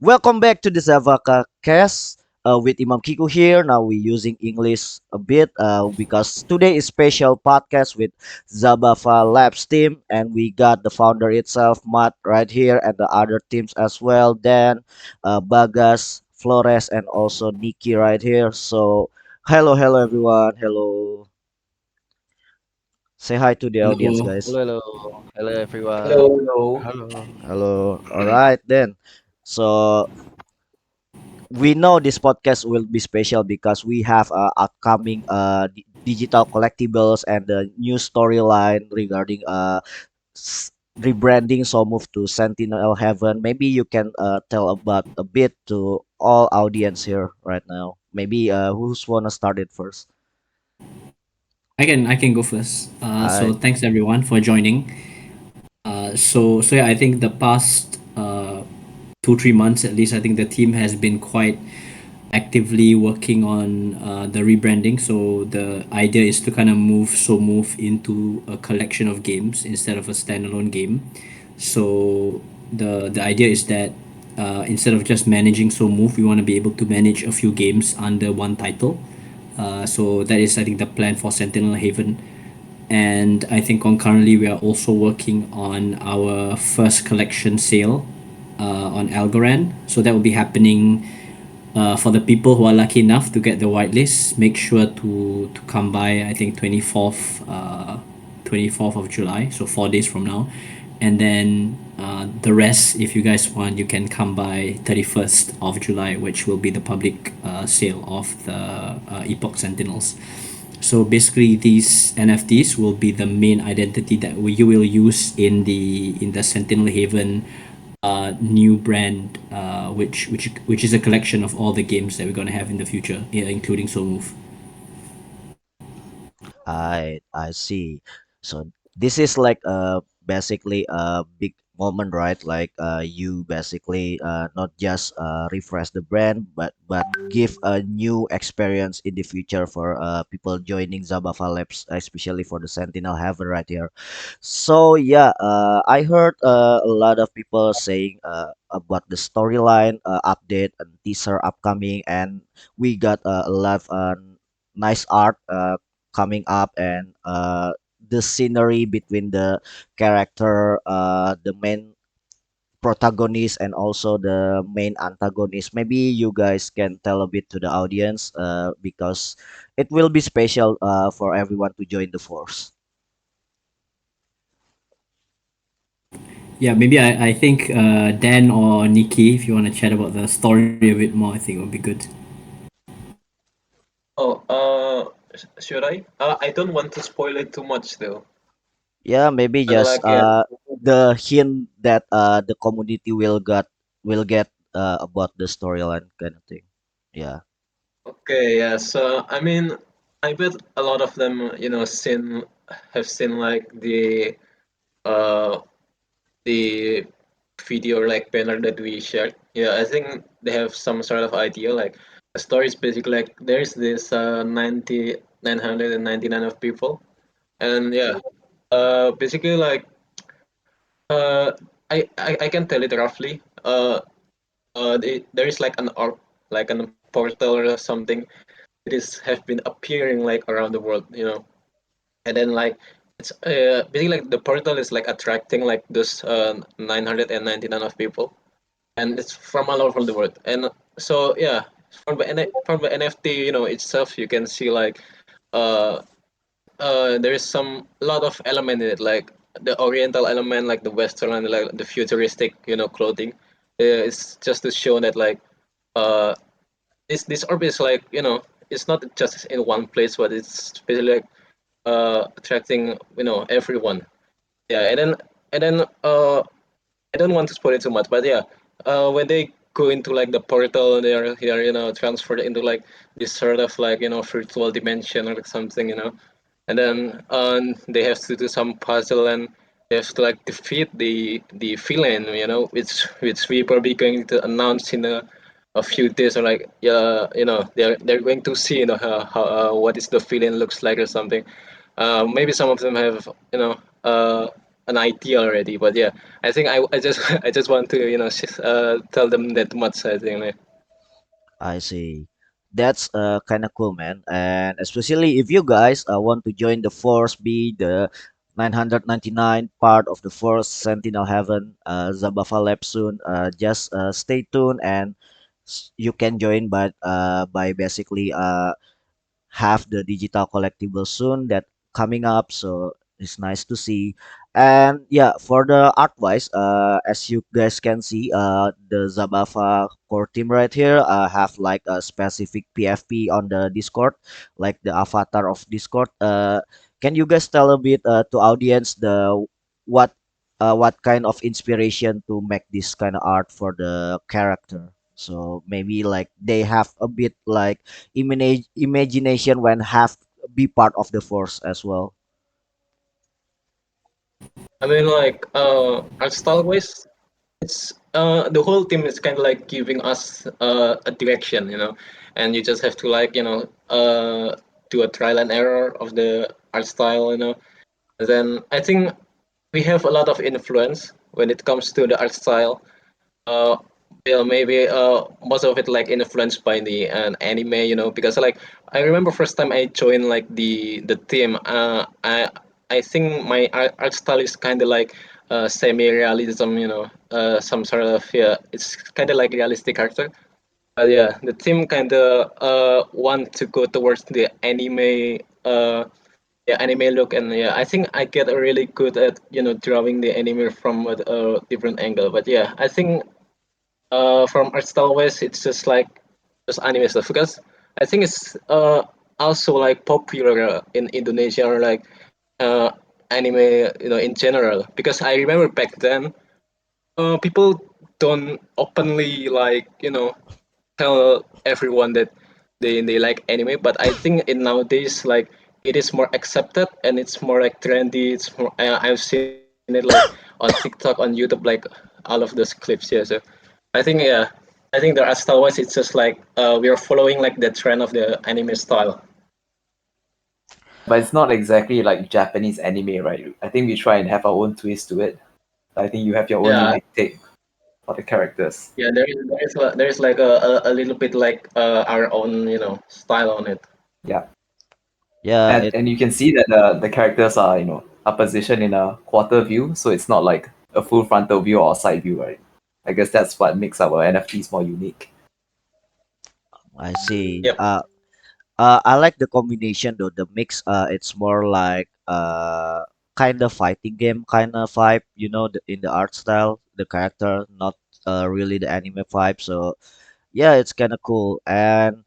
Welcome back to the Zavaka cast with Imam Kiku here. Now we're using English a bit because today is special podcast with Zabafa Labs team, and we got the founder itself, Matt, right here, and the other teams as well. Dan, Bagas, Flores, and also Nikki right here. So hello everyone. Hello. Say hi to the audience, Hello. guys. Hello, hello. Hello, Hello, everyone. hello. Hello. Hello. All right then. So we know this podcast will be special because we have upcoming digital collectibles and the new storyline regarding rebranding so move to Sentinel Heaven. Maybe you can tell about a bit to all audience here right now. Maybe who's wanna start it first? I can go first. So I thanks everyone for joining. So yeah, I think the past 2-3 months at least, I think the team has been quite actively working on the rebranding. So the idea is to kind of move into a collection of games instead of a standalone game. So the idea is that instead of just managing So Move, we want to be able to manage a few games under one title. So that is, I think, the plan for Sentinel Haven. And I think concurrently we are also working on our first collection sale on Algorand. So that will be happening for the people who are lucky enough to get the whitelist. Make sure to come by. I think 24th of July, so 4 days from now, and then the rest, if you guys want, you can come by 31st of July, which will be the public sale of the Epoch Sentinels. So basically, these NFTs will be the main identity that you will use in the Sentinel Haven new brand, which is a collection of all the games that we're gonna have in the future, yeah, including Soul Move. I see. So this is like basically a big moment, right? Like you basically not just refresh the brand, but give a new experience in the future for people joining Zabafa Labs, especially for the Sentinel Haven right here. So yeah, I heard a lot of people saying about the storyline update and teaser upcoming, and we got a lot of nice art coming up, and the scenery between the character, the main protagonist, and also the main antagonist. Maybe you guys can tell a bit to the audience because it will be special for everyone to join the force. Yeah, maybe I think Dan or Nikki, if you want to chat about the story a bit more, I think it would be good. Oh, should I? I don't want to spoil it too much though. Yeah, maybe But just like, yeah. the hint that the community will get about the storyline kind of thing. Yeah. Okay, yeah. So I mean, I bet a lot of them, have seen like uh the video like banner that we shared. Yeah, I think they have some sort of idea. Like the story is basically like there's this 999 of people, and yeah, basically like uh I can tell it roughly. There is like an orb, like an portal or something. It is have been appearing like around the world, and then like it's basically like the portal is like attracting like this 999 of people, and it's from all over the world. And so yeah, from the NFT, itself, you can see like uh there is some lot of element in it, like the oriental element, like the western and like the futuristic, clothing. It's just to show that like uh this orb is like, it's not just in one place, but it's basically like attracting, everyone. Yeah, and then I don't want to spoil it too much, but yeah, when they go into like the portal, they are transferred into like this sort of like, virtual dimension or like something, and then they have to do some puzzle, and they have to like defeat the villain, which we probably going to announce in a few days, or like, yeah, they're going to see, how what is the villain looks like or something. Maybe some of them have, an idea already. But yeah, I think I just I just want to tell them that much. I think like, I see. That's kind of cool, man. And especially if you guys want to join the Force, be the 999 part of the Force Sentinel Heaven, Zabafa Lab soon. Just stay tuned and you can join by basically have the digital collectible soon that coming up, so it's nice to see. And yeah, for the art wise, as you guys can see, the Zabafa core team right here have like a specific PFP on the Discord, like the avatar of Discord. Can you guys tell a bit to audience the what what kind of inspiration to make this kind of art for the character? So maybe like they have a bit like imagination when have be part of the force as well. I mean like art style wise, it's the whole team is kind of like giving us a direction, and you just have to like do a trial and error of the art style, And then I think we have a lot of influence when it comes to the art style. Uh, well, maybe most of it like influenced by the anime, because like I remember first time I joined like the team. I think my art style is kind of like semi-realism, some sort of yeah, it's kind of like realistic character. But yeah, the team kind of want to go towards the anime. Yeah, anime look, and yeah, I think I get really good at drawing the anime from a different angle. But yeah, I think from art style wise, it's just like just anime stuff because I think it's also like popular in Indonesia or like uh, anime in general. Because I remember back then, people don't openly like tell everyone that they like anime, but I think in nowadays like it is more accepted and it's more like trendy. It's more I've seen it like on TikTok, on YouTube, like all of those clips. Yeah, so I think yeah, I think the art style wise, it's just like we are following like the trend of the anime style. But it's not exactly like Japanese anime, right? I think we try and have our own twist to it. I think you have your own Yeah, unique take for the characters. yeah. There is like a little bit like our own style on it. Yeah. Yeah, And it and you can see that the characters are, are positioned in a quarter view, so it's not like a full frontal view or side view, right? I guess that's what makes our NFTs more unique. I see. Yep. I like the combination though. The mix, it's more like kind of fighting game kind of vibe. In the art style, the character, not really the anime vibe. So yeah, it's kind of cool. And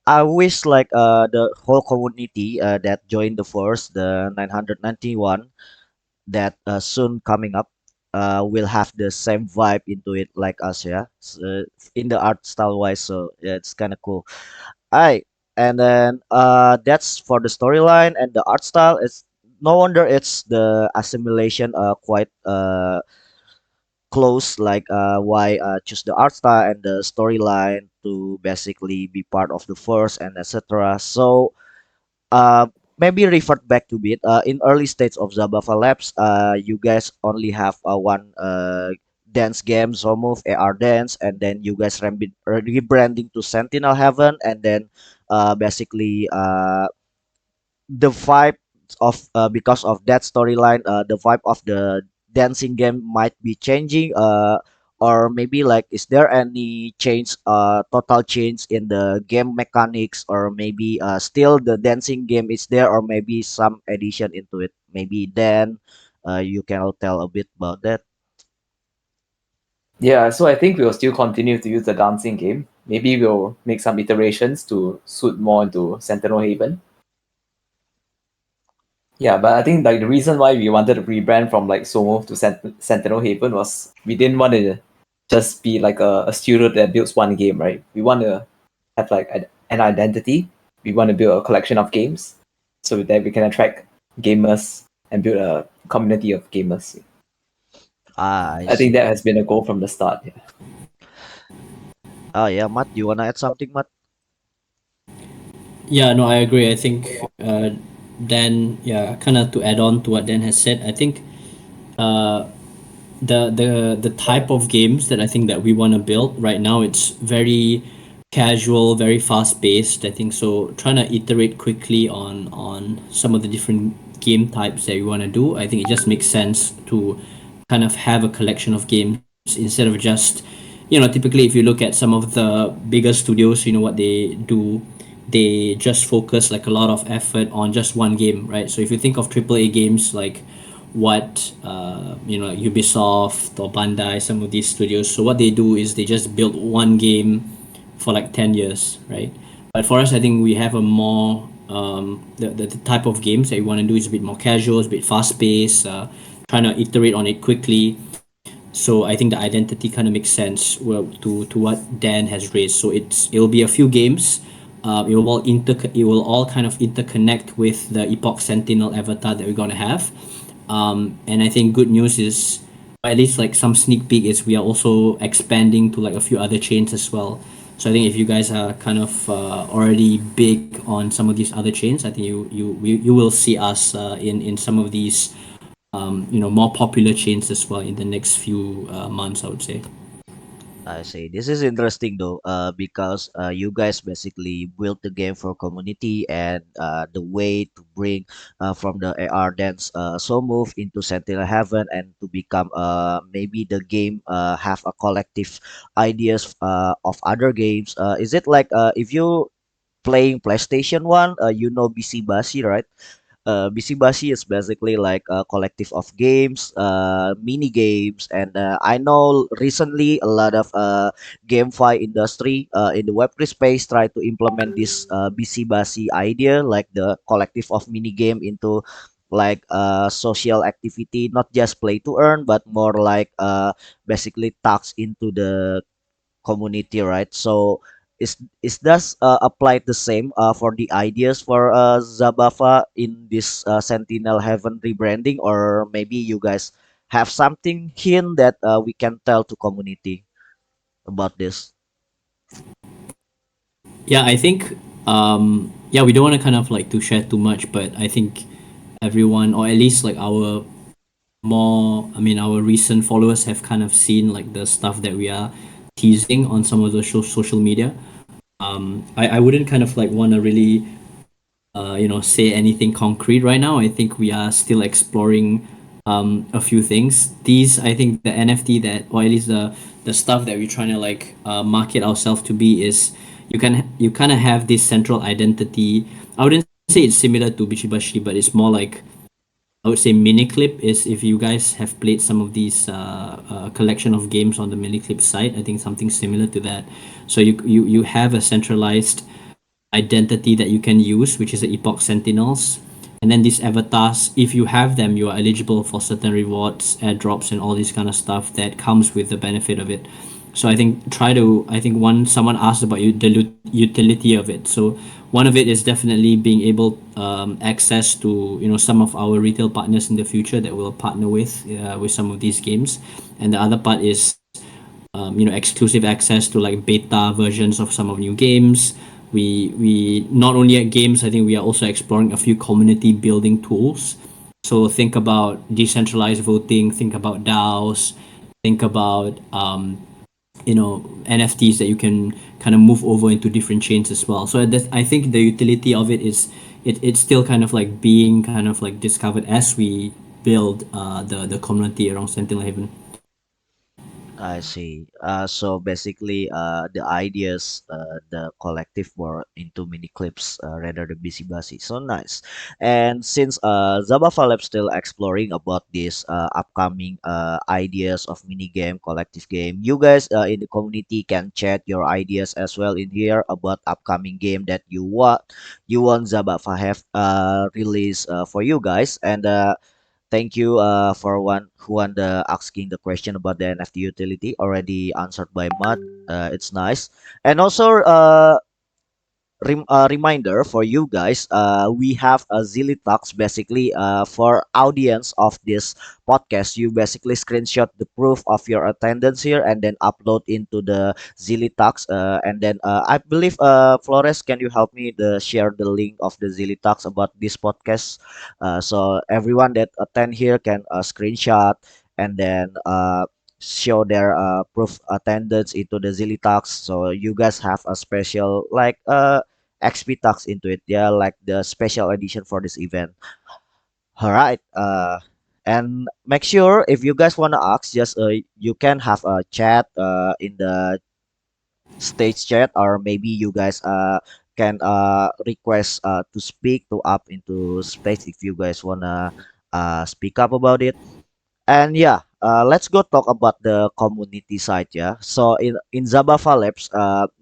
I wish like the whole community that joined the force, the 991, that soon coming up, will have the same vibe into it like us, yeah. So, in the art style wise, so yeah, it's kind of cool. Alright, and then that's for the storyline and the art style. It's no wonder it's the assimilation quite close. Like why choose the art style and the storyline to basically be part of the first and etc. So uh, maybe revert back to bit. In early stage of Zabava Labs, you guys only have one dance game, Zomove AR Dance, and then you guys rebranding to Sentinel Heaven, and then basically the vibe of because of that storyline, the vibe of the dancing game might be changing. Or maybe like is there any change total change in the game mechanics, or maybe still the dancing game is there, or maybe some addition into it, maybe then you can all tell a bit about that. Yeah, so I think we'll still continue to use the dancing game. Maybe we'll make some iterations to suit more into Sentinel Haven. Yeah, but I think like the reason why we wanted to rebrand from like Somo to Sentinel Haven was we didn't want to just be like a studio that builds one game, right? We want to have like an identity. We want to build a collection of games so that we can attract gamers and build a community of gamers. I I think see. that has been a goal from the start. Yeah. Yeah, Matt, you wanna add something, Matt? Yeah, no, I agree. I think Dan, yeah, kind of to add on to what Dan has said, I think uh, the type of games that I think that we want to build right now, it's very casual, very fast paced. I think so. Trying to iterate quickly on some of the different game types that we want to do. I think it just makes sense to kind of have a collection of games instead of just, typically if you look at some of the bigger studios, what they do, they just focus like a lot of effort on just one game, right? So if you think of AAA games like what Ubisoft or Bandai, some of these studios. So what they do is they just build one game for like 10 years, right? But for us, I think we have a more the type of games that we want to do is a bit more casual, it's a bit fast paced, trying to iterate on it quickly. So I think the identity kind of makes sense, well, to what Dan has raised. So it'll be a few games. It will all kind of interconnect with the Epoch Sentinel avatar that we're gonna have. And I think good news is, or at least like some sneak peek is, we are also expanding to like a few other chains as well. So I think if you guys are kind of already big on some of these other chains, I think you will see us in some of these more popular chains as well in the next few months, I would say. I see. This is interesting though, because you guys basically built the game for community and the way to bring from the AR dance so move into Sentinel Heaven and to become maybe the game have a collective ideas of other games. Is it like if you playing PlayStation One, BC Basi, right? BC is basically like a collective of games, mini games, and I know recently a lot of GameFi industry in the Web3 space try to implement this BC idea, like the collective of mini game into like social activity, not just play to earn, but more like basically tax into the community, right? So is does apply the same for the ideas for Zabafa in this Sentinel Heaven rebranding, or maybe you guys have something hint that we can tell to community about this? Yeah, I think yeah, we don't want to kind of like to share too much, but I think everyone, or at least like our recent followers have kind of seen like the stuff that we are teasing on some of the social media. I wouldn't kind of like want to really say anything concrete right now. I think we are still exploring a few things. These, I think, the NFT that, or at least the stuff that we're trying to like market ourselves to be is, you kind of have this central identity. I wouldn't say it's similar to Bichibashi, but it's more like, I would say Miniclip is, if you guys have played some of these collection of games on the Miniclip site, I think something similar to that. So you have a centralized identity that you can use, which is the Epoch Sentinels. And then these avatars, if you have them, you are eligible for certain rewards, airdrops, and all this kind of stuff that comes with the benefit of it. So I think one someone asked about the utility of it. So one of it is definitely being able access to some of our retail partners in the future that will partner with some of these games, and the other part is exclusive access to like beta versions of some of new games. We not only at games, I think we are also exploring a few community building tools. So think about decentralized voting, think about DAOs, think about NFTs that you can kind of move over into different chains as well. So I think the utility of it is, it's still kind of like being kind of like discovered as we build the community around Sentinel Haven. I see. So basically, the ideas, the collective were into mini clips rather than busy basi. So nice. And since Zabafa Lab still exploring about this upcoming ideas of mini game, collective game, you guys in the community can chat your ideas as well in here about upcoming game that you want Zabafa have release for you guys. And thank you for one who asking the question about the NFT utility already answered by Mud. It's nice. And also reminder for you guys, we have a Zilly Talks basically for audience of this podcast. You basically screenshot the proof of your attendance here and then upload into the Zilly Talks. And then I believe, Flores, can you help me share the link of the Zilly Talks about this podcast? So everyone that attend here can screenshot and then show their proof attendance into the Zilly Talks. So you guys have a special like XP Talks into it. Yeah, like the special edition for this event. All right. And make sure if you guys wanna ask, just you can have a chat in the stage chat, or maybe you guys can request to speak to up into space if you guys wanna speak up about it. And yeah, let's go talk about the community side. Yeah, so in Zabava Labs,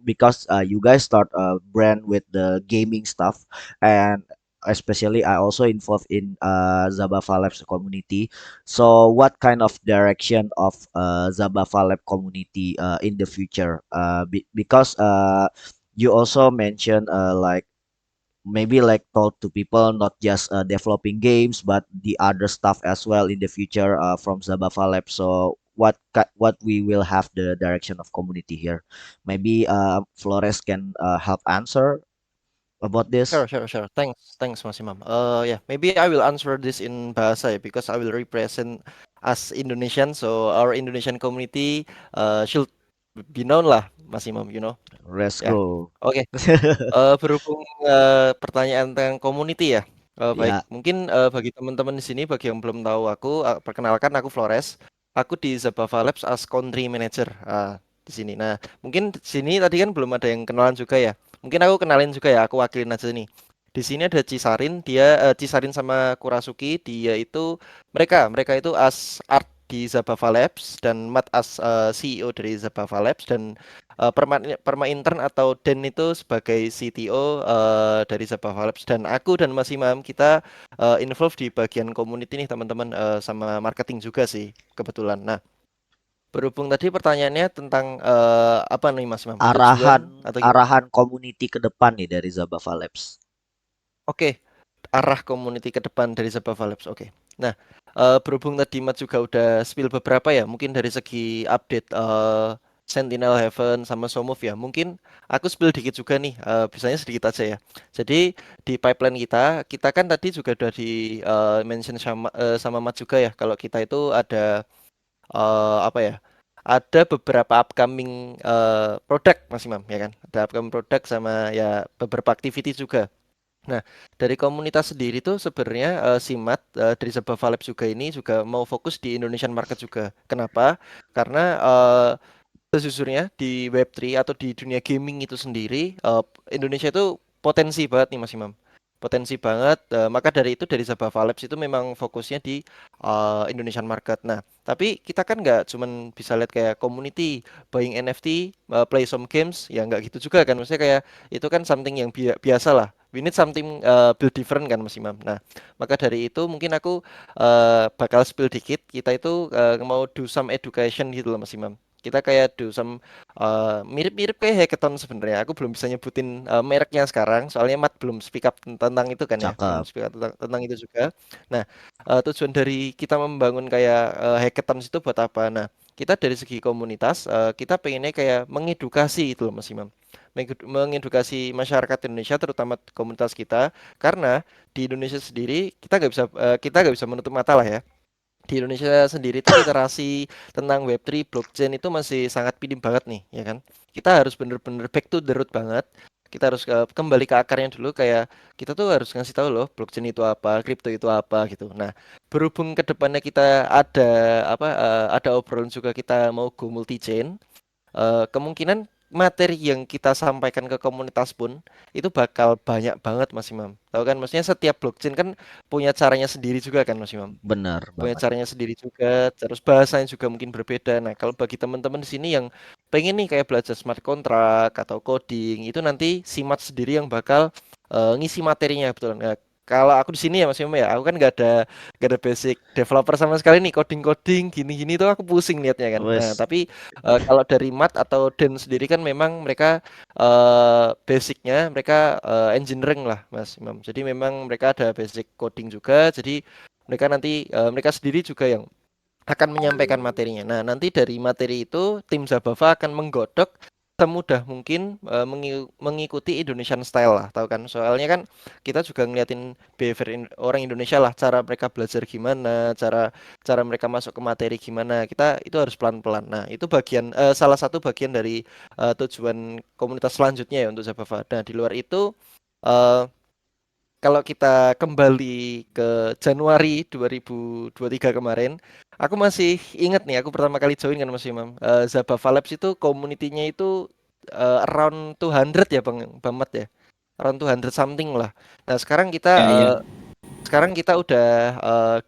because you guys start a brand with the gaming stuff, and especially I also involved in Zabava Labs community. So what kind of direction of Zabava Lab community in the future? Because you also mentioned like maybe like told to people not just developing games but the other stuff as well in the future from Zabava Lab. So what we will have the direction of community here? Maybe Flores can help answer about this. Sure, sure, sure. Thanks, Mas Imam. Yeah, maybe I will answer this in bahasa ya, because I will represent as Indonesian. So our Indonesian community should be known lah, Mas Imam. Let's Ya. go. Oke. Berhubung pertanyaan tentang community ya. Baik, Ya, mungkin bagi teman-teman di sini, bagi yang belum tahu aku, perkenalkan aku Flores. Aku di Zabava Labs as country manager di sini. Nah, mungkin di sini tadi kan belum ada yang kenalan juga ya. Mungkin aku kenalin juga ya, aku wakilin aja nih. Di sini ada Cisarin, Cisarin sama Kurasuki, dia itu mereka itu as art di Zabava Labs dan Matt as CEO dari Zabava Labs, dan Perma Intern atau Den itu sebagai CTO dari Zabava Labs, dan aku dan Mas Imam kita involved di bagian community nih teman-teman, sama marketing juga sih kebetulan. Nah, berhubung tadi pertanyaannya tentang apa nih Mas Imam? arahan Tujuan atau gimana? arahan community ke depan nih dari Zabava Labs. Oke, arah community ke depan dari Zabava Labs. Oke. Nah, berhubung tadi Mat juga udah spill beberapa ya, mungkin dari segi update Sentinel Heaven sama Somov ya. Mungkin aku spill dikit juga nih, bisanya sedikit aja ya. Jadi di pipeline kita kan tadi juga udah di mention sama Mat juga ya, kalau kita itu ada apa ya? Ada beberapa upcoming produk Mas Imam ya kan. Ada upcoming produk sama ya beberapa activity juga. Nah, dari komunitas sendiri tuh sebenarnya Simat dari Zabava Labs juga ini juga mau fokus di Indonesian market juga. Kenapa? Karena sejujurnya di Web3 atau di dunia gaming itu sendiri, Indonesia itu potensi banget nih Mas Imam. Potensi banget. Maka dari itu dari Zabava Labs itu memang fokusnya di Indonesian market. Nah, tapi kita kan nggak cuman bisa lihat kayak community buying NFT, play some games, ya nggak gitu juga kan. Maksudnya kayak itu kan something yang biasa lah. We need something build different kan Mas Imam. Nah, maka dari itu mungkin aku bakal spill dikit. Kita itu mau do some education gitu loh Mas Imam. Kita kayak do some mirip-mirip kayak hackathon sebenarnya. Aku belum bisa nyebutin mereknya sekarang, soalnya Mat belum speak up tentang itu kan ya, belum Cakep. speak up tentang itu juga. Nah, tujuan dari kita membangun kayak hackathon itu buat apa? Nah, kita dari segi komunitas, kita pengennya kayak mengedukasi itu loh Mas Imam. Mengedukasi masyarakat Indonesia, terutama komunitas kita, karena di Indonesia sendiri kita nggak bisa menutup mata lah ya. Di Indonesia sendiri itu literasi tentang Web3, blockchain itu masih sangat minim banget nih, ya kan? Kita harus bener-bener back to the root banget. Kita harus kembali ke akarnya dulu, kayak kita tuh harus ngasih tahu loh blockchain itu apa, crypto itu apa gitu. Nah, berhubung ke depannya kita ada obrolan juga kita mau go multi chain, kemungkinan materi yang kita sampaikan ke komunitas pun itu bakal banyak banget Mas Imam. Tahu kan, maksudnya setiap blockchain kan punya caranya sendiri juga kan Mas Imam. Benar Punya banget. caranya sendiri juga, terus bahasanya juga mungkin berbeda. Nah, kalau bagi teman-teman di sini yang pengen nih kayak belajar smart contract atau coding, itu nanti Simat sendiri yang bakal ngisi materinya betul. Nah, kalau aku di sini ya Mas Yoma ya, aku kan nggak ada basic developer sama sekali nih, coding gini-gini tuh aku pusing liatnya kan. Nah Wes, tapi kalau dari Mat atau Den sendiri kan memang mereka basicnya mereka engineering lah Mas Imam. Jadi memang mereka ada basic coding juga. Jadi mereka nanti mereka sendiri juga yang akan menyampaikan materinya. Nah, nanti dari materi itu tim Zabava akan menggodok semudah mungkin mengikuti Indonesian style lah, tahu kan? Soalnya kan kita juga ngeliatin behavior orang Indonesia lah, cara mereka belajar gimana, cara cara mereka masuk ke materi gimana. Kita itu harus pelan-pelan. Nah, itu bagian salah satu bagian dari tujuan komunitas selanjutnya ya untuk Zabava. Nah, di luar itu eh, kalau kita kembali ke Januari 2023 kemarin, aku masih ingat nih, aku pertama kali join kan Mas Imam. Zabava Labs itu community-nya itu around 200 ya Bang Mat ya. Around 200 something lah. Nah, Ya, ya. sekarang kita udah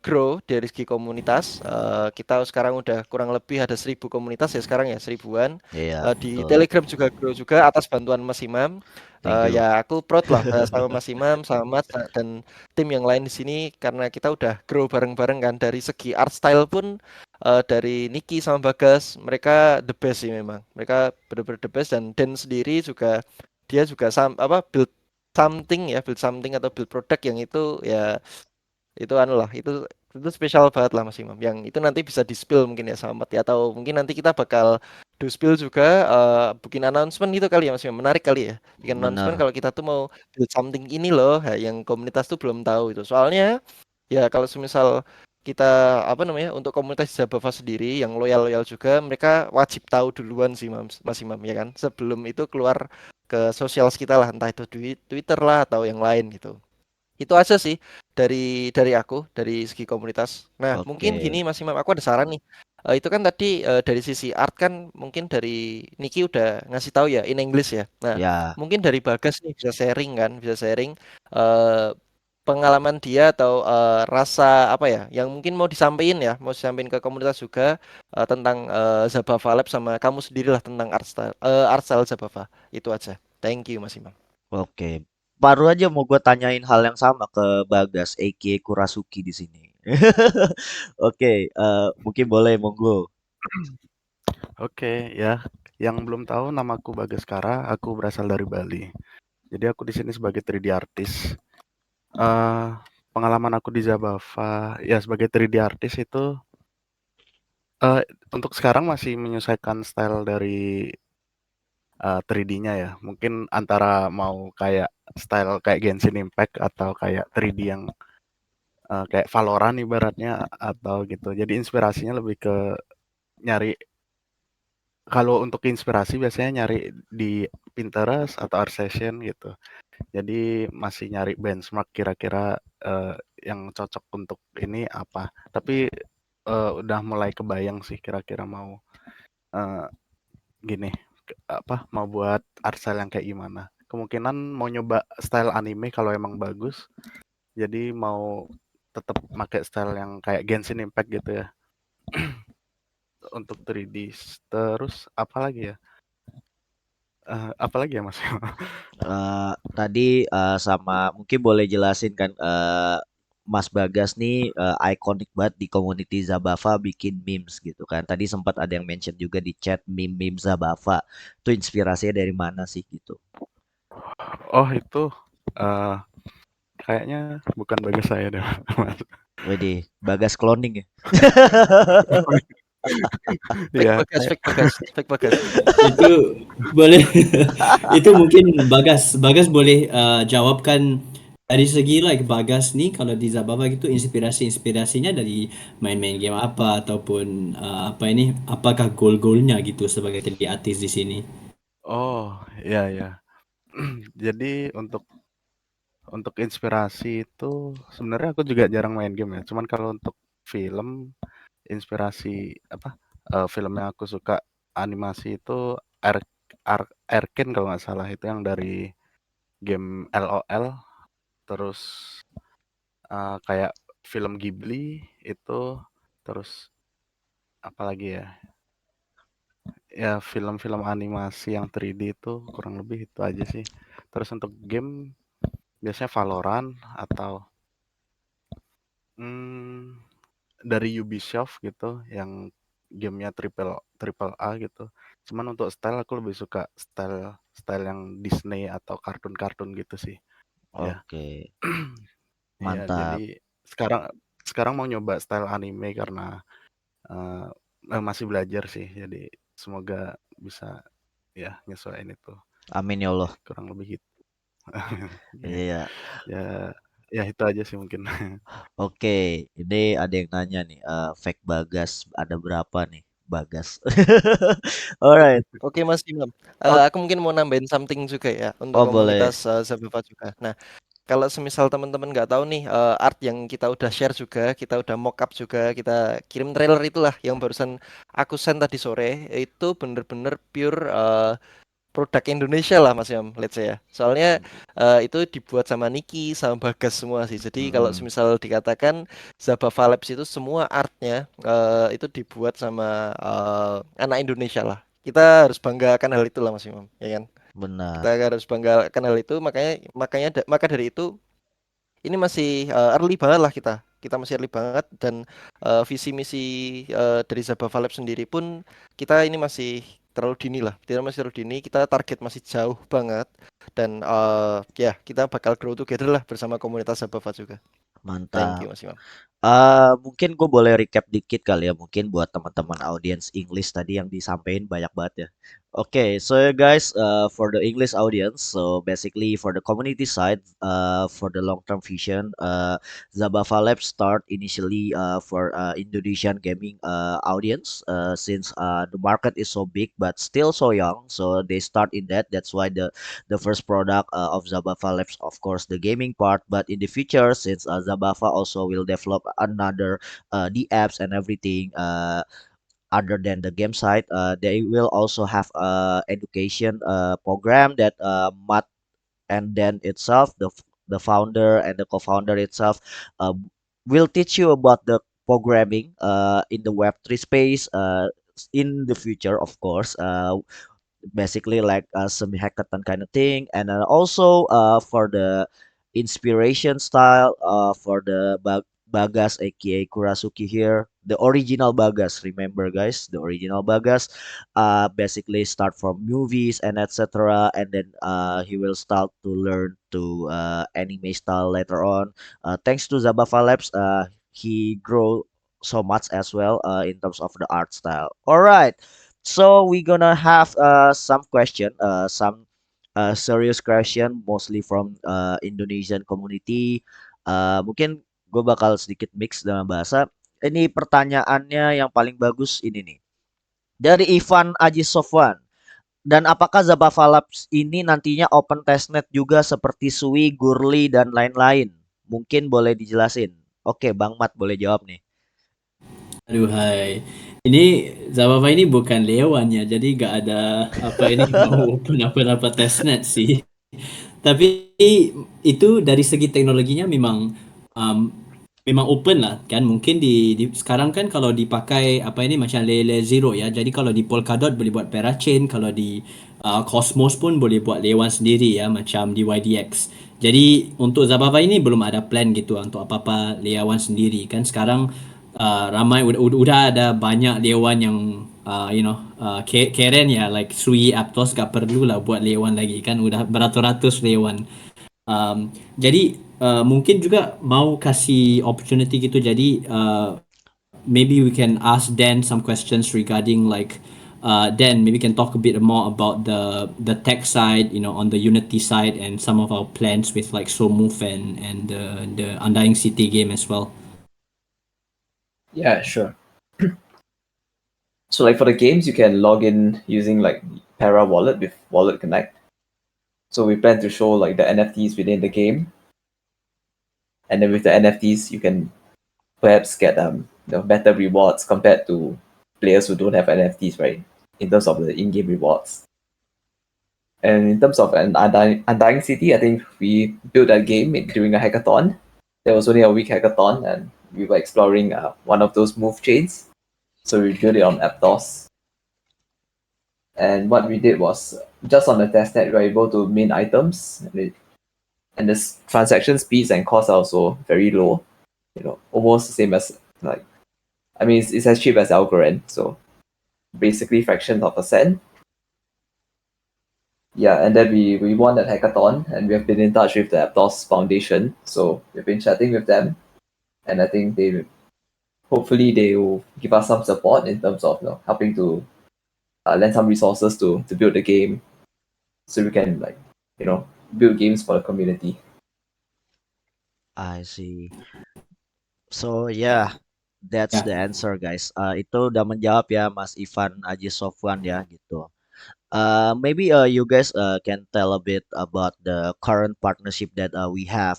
grow dari segi komunitas. Kita sekarang udah kurang lebih ada 1.000 komunitas ya sekarang ya, 1.000-an. iya Di betul. Telegram juga grow juga atas bantuan Mas Imam. Thank you. Ya aku proud lah sama Mas Imam, sama Mas dan tim yang lain di sini karena kita udah grow bareng-bareng kan dari segi art style pun dari Niki sama Bagas mereka the best sih memang. Mereka benar-benar the best dan Den sendiri juga dia juga build something atau build produk yang itu ya itu anu lah itu spesial banget lah Mas Imam yang itu nanti bisa di spill mungkin ya sama Mati atau mungkin nanti kita bakal do spill juga bikin announcement gitu kali ya Mas Imam menarik kali ya bikin announcement Bener. kalau kita tuh mau build something ini loh yang komunitas tuh belum tahu itu soalnya ya kalau semisal kita apa namanya untuk komunitas Zabava sendiri yang loyal-loyal juga mereka wajib tahu duluan sih Mas Imam ya kan sebelum itu keluar ke sosial kita lah entah itu di Twitter lah atau yang lain gitu itu aja sih dari aku dari segi komunitas. Nah, mungkin Oke. gini Mas Imam, aku ada saran nih. Itu kan tadi dari sisi art kan mungkin dari Niki udah ngasih tahu ya in English ya. Nah, Ya, mungkin dari Bagas nih bisa sharing kan, bisa sharing eh, pengalaman dia atau rasa apa ya yang mungkin mau disampaikan ya, mau disampaikan ke komunitas juga tentang Zabava Lab sama kamu sendirilah tentang art style Zabava. Itu aja. Thank you Mas Imam. oke. Baru aja mau gue tanyain hal yang sama ke Bagas, aka Kurasuki di sini. Oke, mungkin boleh monggo. Oke, ya. Yang belum tahu namaku Bagaskara, aku berasal dari Bali. Jadi aku di sini sebagai 3D artist. Eh, pengalaman aku di Zabava, ya sebagai 3D artist itu eh, untuk sekarang masih menyesuaikan style dari 3D-nya ya. Mungkin antara mau kayak style kayak Genshin Impact atau kayak 3D yang kayak Valorant ibaratnya atau gitu. Jadi inspirasinya lebih ke nyari kalau untuk inspirasi biasanya nyari di Pinterest atau ArtStation gitu. Jadi masih nyari benchmark kira-kira yang cocok untuk ini apa. Tapi udah mulai kebayang sih kira-kira mau eh, gini apa mau buat art style yang kayak gimana. Kemungkinan mau nyoba style anime kalau emang bagus. Jadi mau tetap pakai style yang kayak Genshin Impact gitu ya untuk 3D. Terus apa lagi ya? Apa lagi ya Mas? Tadi sama mungkin boleh jelasin kan Mas Bagas nih ikonik banget di community Zabava bikin memes gitu kan. Tadi sempat ada yang mention juga di chat meme-meme Zabava. Itu inspirasinya dari mana sih gitu? Oh itu eh kayaknya bukan bagus saya deh, Mas. Widih, Bagas cloning ya. Fake Iya, Bagas, fake Bagas, fake Bagas. Itu boleh itu mungkin Bagas boleh jawabkan dari segi like Bagas nih kalau di Zababa gitu inspirasinya dari main-main game apa ataupun apa ini apakah goal-goalnya gitu sebagai jadi artis di sini. oh, iya ya. Jadi untuk inspirasi itu sebenarnya aku juga jarang main game ya. Cuman kalau untuk film, inspirasi apa? Film yang aku suka animasi itu Arcane kalau nggak salah itu yang dari game LOL. Terus kayak film Ghibli itu, terus apa lagi ya? Ya film-film animasi yang 3D itu kurang lebih itu aja sih. Terus untuk game biasanya Valorant atau dari Ubisoft gitu yang gamenya triple A gitu. Cuman untuk style aku lebih suka style yang Disney atau kartun-kartun gitu sih. Ya. Oke, Iya, mantap. jadi sekarang sekarang mau nyoba style anime karena eh, masih belajar sih. Jadi semoga bisa ya nyesuaiin itu. Amin ya Allah. Kurang lebih gitu. Ya, Iya. ya, ya itu aja sih mungkin. Oke, ini ada yang nanya nih, fake Bagas ada berapa nih? Bagas. Alright. Oke Mas Imam, Oh, aku mungkin mau nambahin something juga ya untuk oh boleh. komunitas Zababa juga. Nah, kalau semisal teman-teman nggak tahu nih art yang kita udah share juga, kita udah mockup juga, kita kirim trailer itulah yang barusan aku send tadi sore, itu bener-bener pure produk Indonesia lah Mas Yam, let's say ya. Soalnya itu dibuat sama Niki, sama Bagas semua sih. Jadi kalau Mm-mm. semisal dikatakan Zabava Labs itu semua artnya itu dibuat sama anak Indonesia lah. Kita harus bangga akan hal itu lah Mas Imam, ya kan? Kita Benar. harus bangga akan hal itu, maka dari itu ini masih early banget lah kita. Kita masih early banget dan visi misi dari Zabava Lab sendiri pun kita ini masih terlalu dini lah. Kita masih terlalu dini, kita target masih jauh banget dan ya kita bakal grow together lah bersama komunitas Zabava juga. Thank Mantap. you Mas Imam. Mungkin gue boleh recap dikit kali ya, mungkin buat teman-teman audience English tadi yang disampaikan banyak banget ya. Okay, so guys, for the English audience, so basically for the community side, for the long-term vision, Zabava Labs start initially for Indonesian gaming audience, since the market is so big but still so young, so they start in that. That's why the first product of Zabava Labs, of course, the gaming part. But in the future, since Zabava also will develop another the apps and everything other than the game side, they will also have a education program that Matt and then itself, the founder and the co-founder itself, uh, will teach you about the programming in the Web3 space. In the future, of course, basically like some hackathon kind of thing, and also for the inspiration style for the Bagas aka Kurasuki here, the original Bagas, remember guys, the original Bagas basically start from movies and etc, and then he will start to learn to anime style later on. Thanks to Zabava Labs, he grow so much as well in terms of the art style. All right, so we're gonna have some question, some serious question, mostly from Indonesian community. Mungkin gue bakal sedikit mix dengan bahasa. Ini pertanyaannya yang paling bagus ini nih. Dari Ivan Aji Sofwan. Dan apakah Zabava Labs ini nantinya open testnet juga seperti Sui, Gurli, dan lain-lain? Mungkin boleh dijelasin. Oke, Bang Mat boleh jawab nih. Aduh hai. Ini Zabava ini bukan Lewan ya, jadi nggak ada apa ini mau open apa testnet sih. Tapi itu dari segi teknologinya um, memang open lah kan. Mungkin sekarang kan kalau dipakai apa ini macam layer zero ya. Jadi kalau di Polkadot boleh buat Parachain, kalau di Cosmos pun boleh buat layer one sendiri ya macam di YDX. Jadi untuk Zabava ini belum ada plan gitu untuk apa-apa layer one sendiri kan. Sekarang ramai udah ada banyak layer one yang keren ya like Sui Aptos gak perlu lah buat layer one lagi kan udah beratus-ratus layer one. Jadi mungkin juga mau kasih opportunity gitu. Jadi maybe we can ask Dan some questions regarding like Dan maybe can talk a bit more about the tech side, you know, on the Unity side and some of our plans with like So Move and the Undying City game as well. Yeah, sure. So like for the games, you can log in using like Para Wallet with Wallet Connect. So we plan to show like the NFTs within the game, and then with the NFTs, you can perhaps get better rewards compared to players who don't have NFTs, right? In terms of the in-game rewards. And in terms of an Undying City, I think we built that game during a hackathon. There was only a week hackathon, and we were exploring one of those move chains. So we built it on Aptos. And what we did was, just on the testnet, we were able to mint items and the transaction speeds and costs are also very low. Almost the same as it's as cheap as Algorand, so basically fractions of a cent. Yeah, and then we won that hackathon, and we have been in touch with the Aptos Foundation, so we've been chatting with them, and I think hopefully they will give us some support in terms of helping to lend some resources to build the game, so we can build games for the community. I see. So yeah, that's Yeah. the answer guys. Itu udah menjawab ya Mas Ivan Aji Sofwan ya gitu. Maybe you guys can tell a bit about the current partnership that we have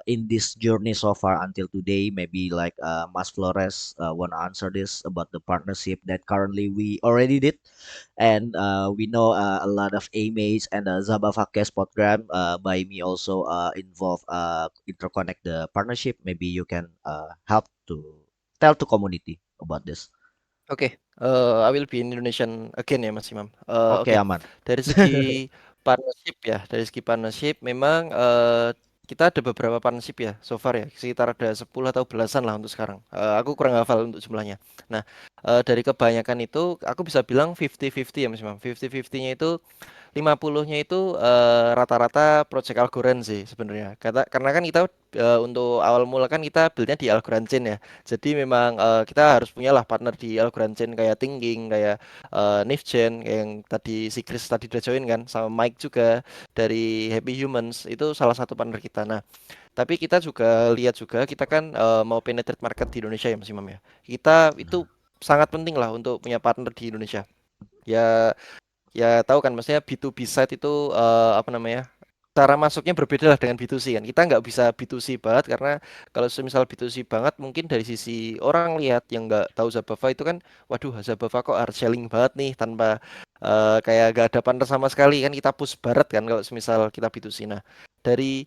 in this journey so far until today. Maybe like Mas Flores want to answer this about the partnership that currently we already did, and we know a lot of AMAs and Zabavakes program by me also involve interconnect the partnership. Maybe you can help to tell to community about this. Oke, I will be in Indonesian again ya Mas Imam. Oke, Oke, aman. dari segi partnership ya, dari segi partnership memang kita ada beberapa partnership ya so far ya, sekitar ada 10 atau belasan lah untuk sekarang. Aku kurang hafal untuk jumlahnya. Nah, dari kebanyakan itu aku bisa bilang 50-50 ya Mas Imam. 50-50-nya itu 50-nya itu rata-rata project Algorand sih sebenarnya. Karena kan kita untuk awal mula kan kita build-nya di Algorand Chain ya. Jadi memang kita harus punyalah partner di Algorand Chain kayak Thinking, kayak Nifchen yang tadi si Chris tadi udah join kan, sama Mike juga dari Happy Humans itu salah satu partner kita. Nah, tapi kita juga lihat juga kita kan mau penetrate market di Indonesia ya Mas Imam ya. Kita itu sangat penting lah untuk punya partner di Indonesia. Ya ya tahu kan maksudnya B2B side itu apa namanya? Cara masuknya berbeda lah dengan B2C kan. Kita nggak bisa B2C banget karena kalau semisal B2C banget mungkin dari sisi orang lihat yang nggak tahu Zabava itu kan, waduh Zabava kok hard selling banget nih tanpa kayak nggak ada partner sama sekali kan kita push barat kan kalau semisal kita B2C. Nah dari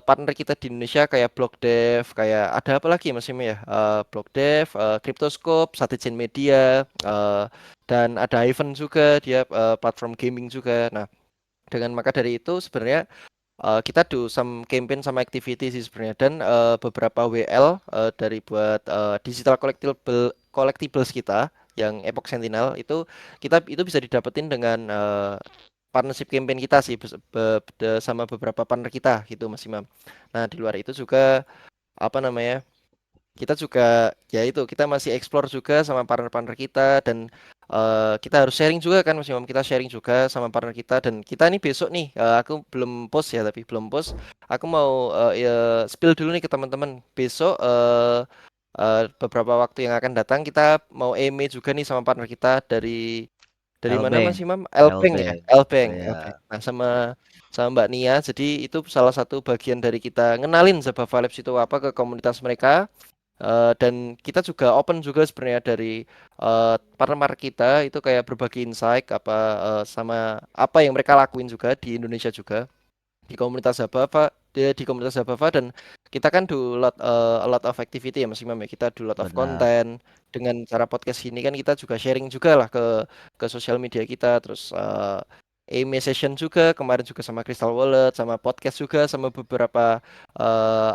partner kita di Indonesia kayak Blockdev, kayak ada apa lagi Mas Imi ya? Blockdev, Cryptoscope, Satigen Media, dan ada Ivan juga dia platform gaming juga. Nah dengan maka dari itu sebenarnya kita do some campaign sama activity sih sebenarnya dan beberapa WL dari buat digital collectibles kita yang Epoch Sentinel itu kita itu bisa didapetin dengan partnership campaign kita sih sama beberapa partner kita gitu Mas Imam. Nah di luar itu juga apa namanya kita juga ya itu kita masih explore juga sama partner-partner kita dan kita harus sharing juga kan Mas Imam, kita sharing juga sama partner kita dan kita nih besok nih aku belum post ya tapi belum post aku mau ya, spill dulu nih ke teman-teman besok beberapa waktu yang akan datang kita mau EME juga nih sama partner kita dari mana Mas Elbank, Imam? Elbank ya, Elbank. Elbank, Elbank. Ya, Nah sama sama Mbak Nia, jadi itu salah satu bagian dari kita ngenalin Zabava Labs itu apa ke komunitas mereka. Dan kita juga open juga sebenarnya dari partner kita itu kayak berbagi insight apa sama apa yang mereka lakuin juga di Indonesia juga di komunitas Zabava di komunitas Zabava dan kita kan do a lot of activity ya Mas Imam ya kita do lot of benar. content dengan cara podcast ini kan kita juga sharing juga lah ke sosial media kita terus AMA session juga kemarin juga sama Crystal Wallet sama podcast juga sama beberapa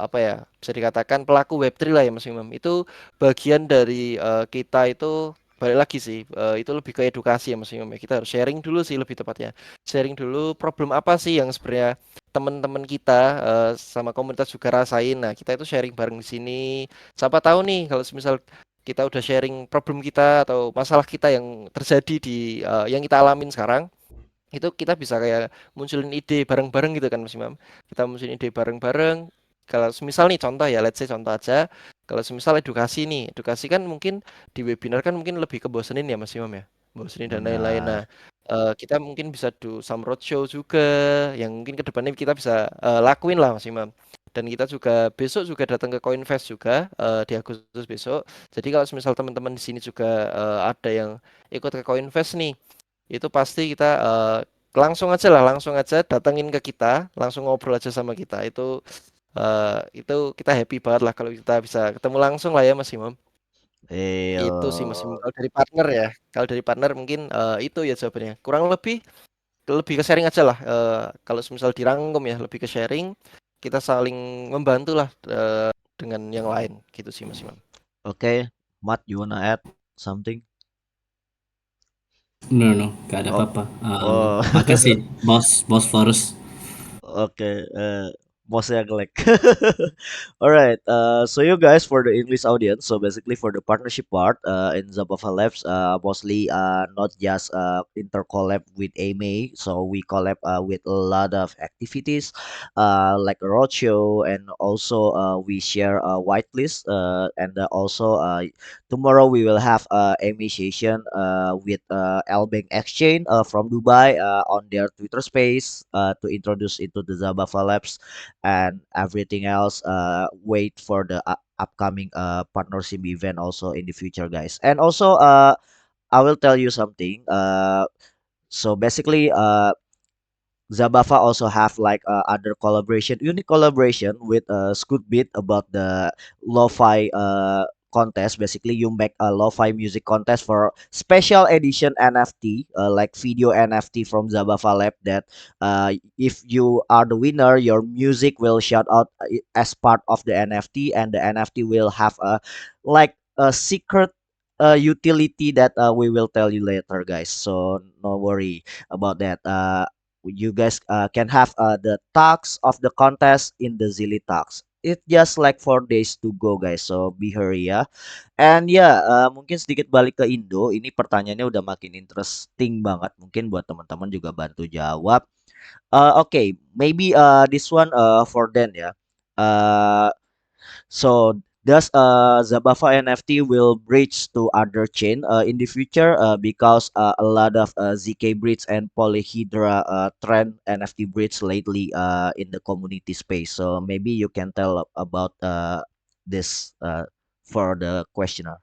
apa ya bisa dikatakan pelaku Web3 lah ya Mas Imam itu bagian dari kita itu balik lagi sih itu lebih ke edukasi ya Mas Imam ya kita harus sharing dulu sih lebih tepatnya sharing dulu problem apa sih yang sebenarnya teman-teman kita sama komunitas juga rasain. Nah, kita itu sharing bareng di sini. Siapa tahu nih kalau misal kita udah sharing problem kita atau masalah kita yang terjadi di yang kita alamin sekarang, itu kita bisa kayak munculin ide bareng-bareng gitu kan Mas Imam. Kita munculin ide bareng-bareng. Kalau semisal nih contoh ya, let's say contoh aja. Kalau semisal edukasi nih, edukasi kan mungkin di webinar kan mungkin lebih kebosenin ya Mas Imam ya. Bosenin dan lain-lain. Nah, Benar. kita mungkin bisa do some roadshow juga yang mungkin kedepannya kita bisa lakuin lah Mas Imam. Dan kita juga besok juga datang ke Coinvest juga di Agustus besok. Jadi kalau semisal teman-teman di sini juga ada yang ikut ke Coinvest nih itu pasti kita langsung aja datengin ke kita, langsung ngobrol aja sama kita. Itu kita happy banget lah kalau kita bisa ketemu langsung lah ya Mas Imam. Iya. Itu sih Mas Imam. Kalau dari partner ya, kalau dari partner mungkin itu ya jawabannya. Kurang lebih ke sharing aja lah. Kalau misal dirangkum ya lebih ke sharing. kita saling membantu lah dengan yang lain gitu sih Mas Iman. Okay, Matt, you wanna add something? No, no, gak ada Oh, apa-apa. oh, Makasih, Bos Flores. okay. Mostly like. All right. So you guys for the English audience. So basically for the partnership part, in Zabava Labs, mostly not just intercollab with AMA. So we collab with a lot of activities, like a roadshow, and also we share a whitelist. And also tomorrow we will have a AMA session with Elbank Exchange from Dubai on their Twitter space to introduce into the Zabava Labs and everything else. Wait for the upcoming partnership event also in the future, guys. And also I will tell you something. So basically Zabafa also have like other collaboration, unique collaboration with Scootbeat about the lo-fi contest. Basically, you make a lo-fi music contest for special edition NFT, like video NFT from Zabafa Lab. That if you are the winner, your music will shout out as part of the NFT, and the NFT will have a like a secret utility that we will tell you later, guys. So no worry about that. You guys can have the tags of the contest in the Zilly tags. It just like 4 days to go, guys. So be hurry ya. And ya, mungkin sedikit balik ke Indo. Ini pertanyaannya udah makin interesting banget. Mungkin buat teman-teman juga bantu jawab. Okay, maybe this one for Dan ya. Uh, so does Zabafa NFT will bridge to other chain in the future because a lot of ZK bridge and Polyhedra trend NFT bridge lately in the community space. So maybe you can tell about this for the questioner.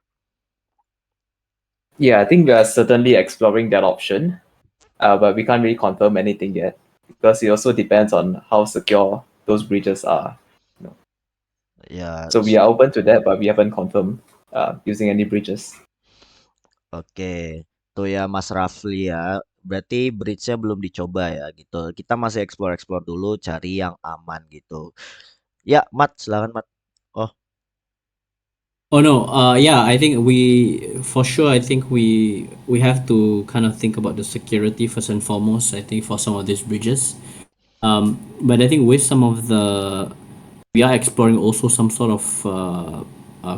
Yeah, I think we are certainly exploring that option, but we can't really confirm anything yet because it also depends on how secure those bridges are. Yeah. So we are open to that, but we haven't confirmed using any bridges. Oke, tuh ya Mas Rafli ya. Berarti bridge-nya belum dicoba ya gitu. Kita masih explore-explore dulu, cari yang aman gitu. Ya, Mat, silakan Mat. Oh, Oh no, yeah, I think for sure, I think we have to kind of think about the security first and foremost. I think for some of these bridges, but I think with some of we are exploring also some sort of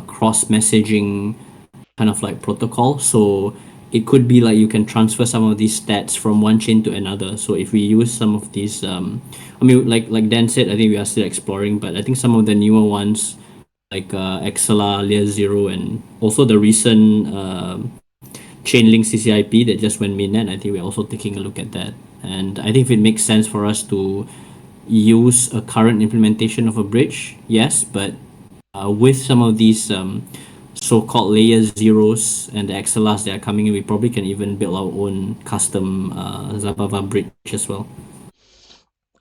cross messaging kind of like protocol. So it could be like you can transfer some of these stats from one chain to another. So if we use some of these, I mean, like Dan said, I think we are still exploring, but I think some of the newer ones like Exela, Layer Zero, and also the recent Chainlink CCIP that just went mainnet. I think we're also taking a look at that, and I think if it makes sense for us to use a current implementation of a bridge, yes, but with some of these so-called layer zeros and the XLRs that are coming in, we probably can even build our own custom Zabava bridge as well.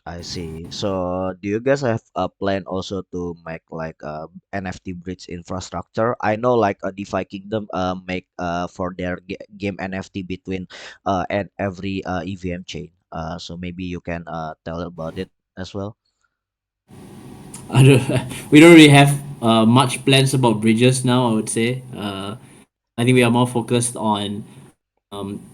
I see. So, do you guys have a plan also to make like a NFT bridge infrastructure? I know like a DeFi Kingdom make for their game NFT between and every EVM chain. So maybe you can tell about it as well. I don't, we don't really have much plans about bridges now, I would say. I think we are more focused on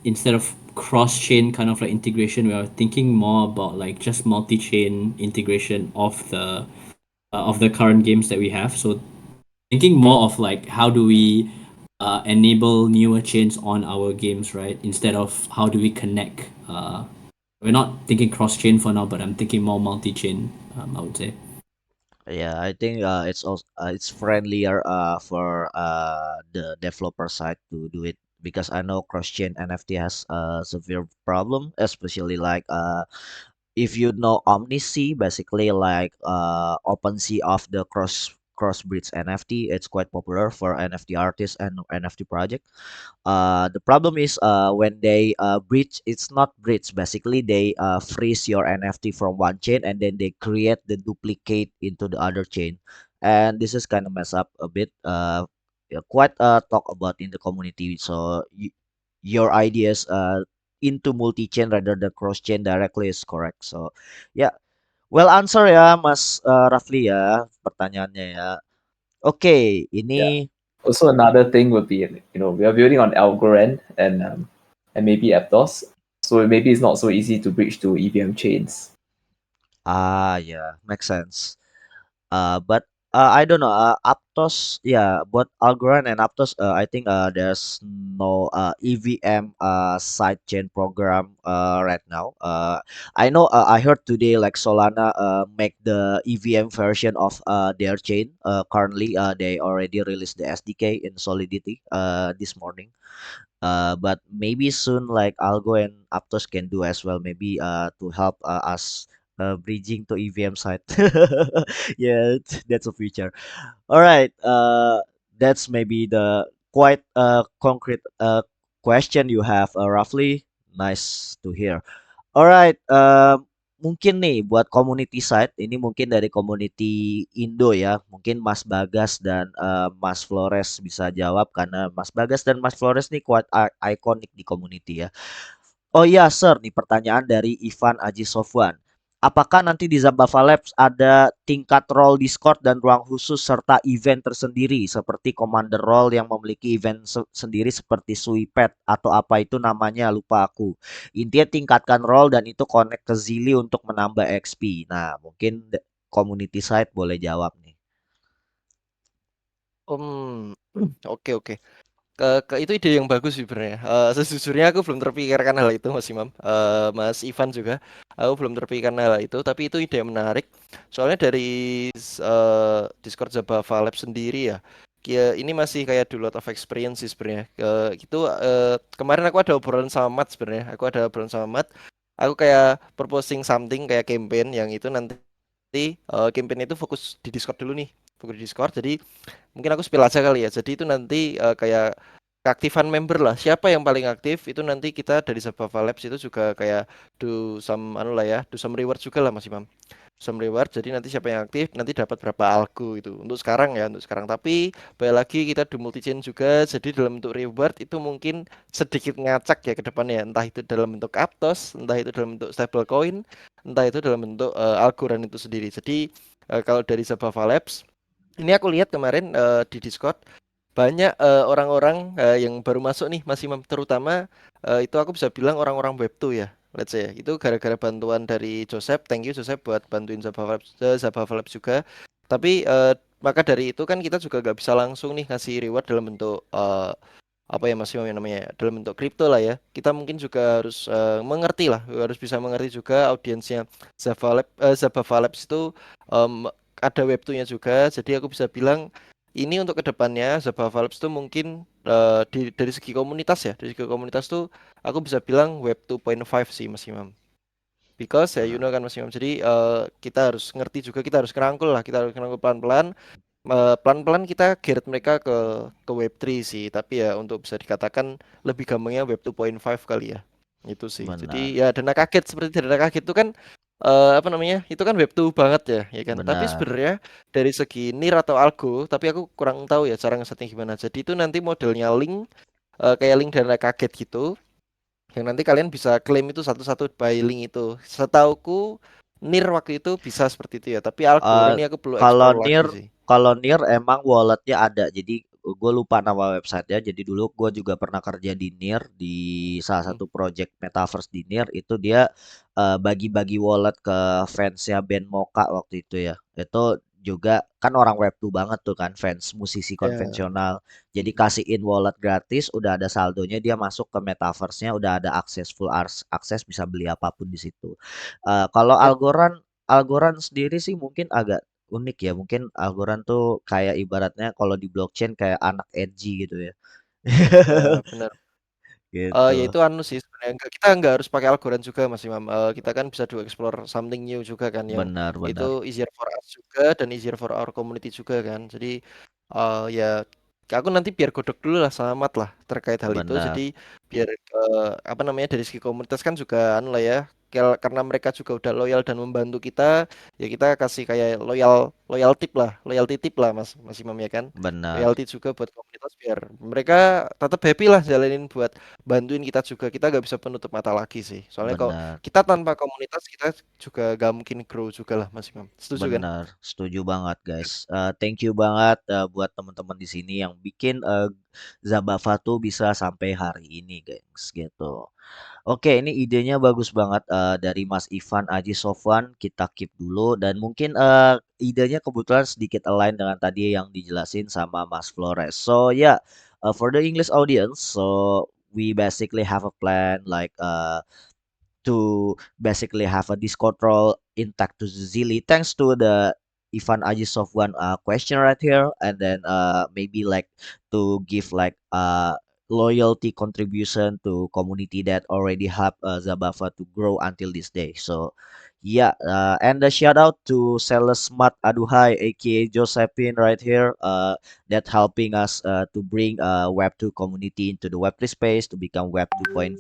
instead of cross-chain kind of like integration, we are thinking more about like just multi-chain integration of the current games that we have. So thinking more of like how do we enable newer chains on our games, right? Instead of how do we connect. We're not thinking cross-chain for now, but I'm thinking more multi-chain. I would say. Yeah, I think it's also it's friendlier for the developer side to do it because I know cross-chain NFT has a severe problem, especially like if you know OmniSea, basically like OpenSea of the crossbreeds NFT, it's quite popular for NFT artists and NFT project. The problem is when they breach, it's not breach. Basically, they freeze your NFT from one chain and then they create the duplicate into the other chain, and this is kind of mess up a bit. Yeah, quite talk about in the community. So your ideas into multi-chain rather than cross-chain directly is correct. So yeah, Well answer ya Mas Rafli ya pertanyaannya ya. Oke, Yeah. ini Also, another thing would be, we are building on Algorand and maybe Aptos, so maybe it's not so easy to bridge to EVM chains. ya make sense. But I don't know. Aptos, yeah, both Algorand and Aptos. I think there's no EVM sidechain program right now. I know. I heard today like Solana make the EVM version of their chain. Currently, they already released the SDK in Solidity this morning. But maybe soon like Algo and Aptos can do as well. Maybe to help us bridging to EVM side. Yeah, that's a feature. All right. That's maybe the quite concrete question you have, roughly. Nice to hear. Alright, mungkin nih buat community side, ini mungkin dari community Indo ya, mungkin Mas Bagas dan Mas Flores bisa jawab karena Mas Bagas dan Mas Flores nih quite iconic di community ya. Oh iya, Sir, nih pertanyaan dari Ivan Aji Sofwan. Apakah nanti di Zabava Labs ada tingkat role Discord dan ruang khusus serta event tersendiri seperti Commander Role yang memiliki event sendiri seperti Suipet atau apa itu namanya lupa aku. Intinya tingkatkan role dan itu connect ke Zili untuk menambah XP. Nah, mungkin community side boleh jawab nih. Oke oke. Itu ide yang bagus sebenarnya. Sejujurnya aku belum terpikirkan hal itu Mas Imam. Mas Ivan juga. Aku belum terpikirkan hal itu, tapi itu ide yang menarik. Soalnya dari Discord Zabava Lab sendiri ya. Ini masih kayak do lot of experience sih sebenarnya. Kemarin aku ada obrolan sama Mat sebenarnya. Aku ada obrolan sama Mat. Aku kayak proposing something kayak campaign yang itu nanti campaign itu fokus di Discord dulu nih. Fokus di Discord. Jadi mungkin aku spill aja kali ya. Jadi itu nanti kayak keaktifan member lah. Siapa yang paling aktif itu nanti kita dari Zabava Labs itu juga kayak do some anu lah ya, do some reward juga lah Mas Imam. Some reward. Jadi nanti siapa yang aktif nanti dapat berapa algo itu. Untuk sekarang ya, untuk sekarang. Tapi balik lagi kita do multi chain juga. Jadi dalam bentuk reward itu mungkin sedikit ngacak ya ke depannya. Entah itu dalam bentuk Aptos, entah itu dalam bentuk stablecoin, entah itu dalam bentuk Algorand itu sendiri. Jadi kalau dari Zabava Labs ini aku lihat kemarin di Discord banyak orang-orang yang baru masuk nih Mas Imam, terutama itu aku bisa bilang orang-orang Web2 ya. Let's say itu gara-gara bantuan dari Joseph. Thank you Joseph buat bantuin Zabava Labs juga. Tapi maka dari itu kan kita juga nggak bisa langsung nih ngasih reward dalam bentuk apa ya Mas Imam yang namanya ya, dalam bentuk kripto lah ya. Kita mungkin juga harus mengerti lah, harus bisa mengerti juga audiensnya Zabava Labs itu ada Web2-nya juga. Jadi aku bisa bilang ini untuk kedepannya Zabava Labs tuh mungkin dari segi komunitas ya, dari segi komunitas tuh aku bisa bilang Web 2.5 sih Mas Imam. Because ya you know kan Mas Imam. Jadi kita harus ngerti juga, kita harus kerangkul lah, kita harus kerangkul pelan-pelan. Pelan-pelan kita geret mereka ke Web3 sih, tapi ya untuk bisa dikatakan lebih gampangnya Web 2.5 kali ya. Itu sih. Benar, Jadi ya dana kaget seperti dana kaget itu kan apa namanya? Itu kan Web2 banget ya, ya kan. Tapi benar. sebenarnya dari segi NIR atau algo, tapi aku kurang tahu ya cara ngesetting gimana. Jadi itu nanti modelnya link kayak link dana kaget gitu. Yang nanti kalian bisa klaim itu satu-satu by link itu. Setauku NIR waktu itu bisa seperti itu ya, tapi algo Eh, ini aku perlu kalau explore Near, lagi sih. kalau Near emang walletnya ada. Jadi gue lupa nama websitenya. Jadi dulu gue juga pernah kerja di Near di salah Hmm. satu project metaverse di Near. Itu dia bagi-bagi wallet ke fansnya band Mocha waktu itu ya. Itu juga kan orang Web2 banget tuh kan fans musisi Ya. konvensional. Jadi kasihin wallet gratis, udah ada saldonya dia masuk ke metaverse-nya, udah ada akses full akses bisa beli apapun di situ. Kalau Ya, Algorand Algorand sendiri sih mungkin agak unik ya. Mungkin Algorand tuh kayak ibaratnya kalau di blockchain kayak anak edgy gitu ya. ya benar. Ya Gitu. itu anu sih sebenarnya kita nggak harus pakai Algorand juga Mas Imam. Kita kan bisa do explore something new juga kan yang Benar, itu benar. easier for us juga dan easier for our community juga kan. Jadi ya aku nanti biar godok dulu lah sama Mat lah terkait hal itu. Jadi Benar, biar apa namanya dari segi komunitas kan juga anu lah ya. Karena mereka juga udah loyal dan membantu kita, ya kita kasih kayak loyal loyal tip lah, loyalty tip lah Mas Mas Imam ya kan. benar. Loyalty juga buat komunitas biar mereka tetap happy lah jalanin buat bantuin kita juga. Kita nggak bisa penutup mata lagi sih. Soalnya kalau Benar. kita tanpa komunitas kita juga gak mungkin grow juga lah Mas Imam. Setuju kan? Benar, setuju banget guys. Thank you banget buat teman-teman di sini yang bikin Zabava tuh bisa sampai hari ini, guys. Gitu. Oke, ini idenya bagus banget dari Mas Ivan Aji Sofwan. Kita keep dulu dan mungkin idenya kebetulan sedikit align dengan tadi yang dijelasin sama Mas Flores. So yeah, for the English audience, so we basically have a plan like to basically have a Discord role intact to Zili thanks to the Ivan Ajisov one question right here, and then maybe like to give like loyalty contribution to community that already help Zabava to grow until this day. So yeah, and a shout out to Seles Smart Aduhai aka Josephine right here that helping us to bring Web2 community into the Web3 space to become Web 2.5.